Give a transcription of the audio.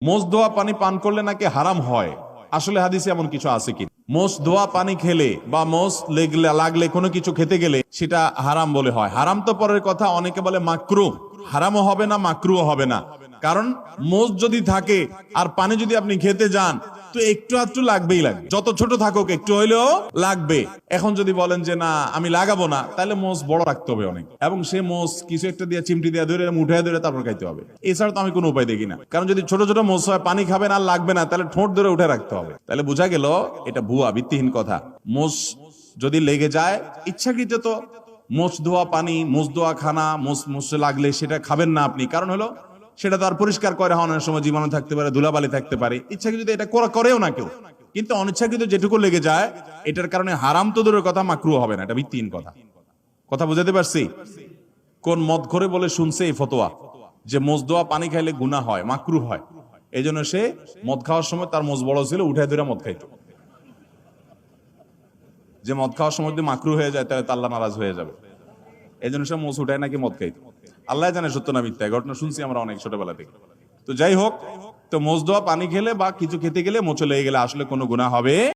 মোষ ধোয়া পানি পান করলে নাকি হারাম হয়, আসলে হাদিসে এমন কিছু আছে কি? মোষ ধোয়া পানি খেলে বা মোষ লাগলে কোনো কিছু খেতে গেলে সেটা হারাম বলে হয়। হারাম তো পরের কথা, অনেকে বলে মাকরুহ। হারামও হবে না, মাকরুহ হবে না। কারণ মোষ যদি থাকে আর পানি যদি আপনি খেতে যান, তো একটু আধটু লাগবেই লাগবে, যত ছোট থাকুক একটু হইলেও লাগবে। এখন যদি বলেন যে না আমি লাগাবো না, তাহলে মোষ বড় রাখতে হবে অনেক, এবং সে মোষ কিছু একটা দিয়ে চিমটি দিয়ে ধরে মুঠায় ধরে তারপর খাইতে হবে। এছাড়া তো আমি কোনো উপায় দেখি না। কারণ যদি ছোট ছোট মোষ হয়, পানি খাবেন আর লাগবে না, তাহলে ঠোঁট ধরে উঠে রাখতে হবে। তাহলে বোঝা গেল এটা ভুয়া, ভিত্তিহীন কথা। মোষ যদি লেগে যায় ইচ্ছাকৃত, তো মোষ ধোয়া পানি, মোষ ধোয়া খানা, মোষে লাগলে সেটা খাবেন না আপনি। কারণ হলো সেটা তো আর পরিষ্কার করে হওয়ার সময় জীবাণু থাকতে পারে, ধুলাবালি থাকতে পারে। ইচ্ছাকৃত এটা করেও না কেউ, কিন্তু অনিচ্ছাকৃত যেটুকু লেগে যায় এটার কারণে হারাম তো দূরের কথা, মাকরুহ হবে না। এটা ভিত্তিহীন কথা। কথা বুঝাতে পারছি? কোন মদ করে বলে শুনছে এই ফতোয়া যে মোষ ধোয়া পানি খাইলে গুনাহ হয়, মাকরুহ হয়। এই জন্য সে মদ খাওয়ার সময় তার মোষ বড় ছিল, উঠায় ধরে মদ খাইতো। যে মদ খাওয়ার সময় যদি মাকরুহ হয়ে যায় তাহলে আল্লাহ নারাজ হয়ে যাবে। এই জন্য সে মোষ উঠায় নাকি মদ খাইতো। আল্লাহ জানে সত্য না মিথ্যা, ঘটনা শুনছি আমরা অনেক ছোটবেলা থেকে। তো যাই হোক, তো মোষ ধোয়া পানি খেলে বা কিছু খেতে গেলে মোচে লেগে গেলে আসলে কোনো গুনাহ হবে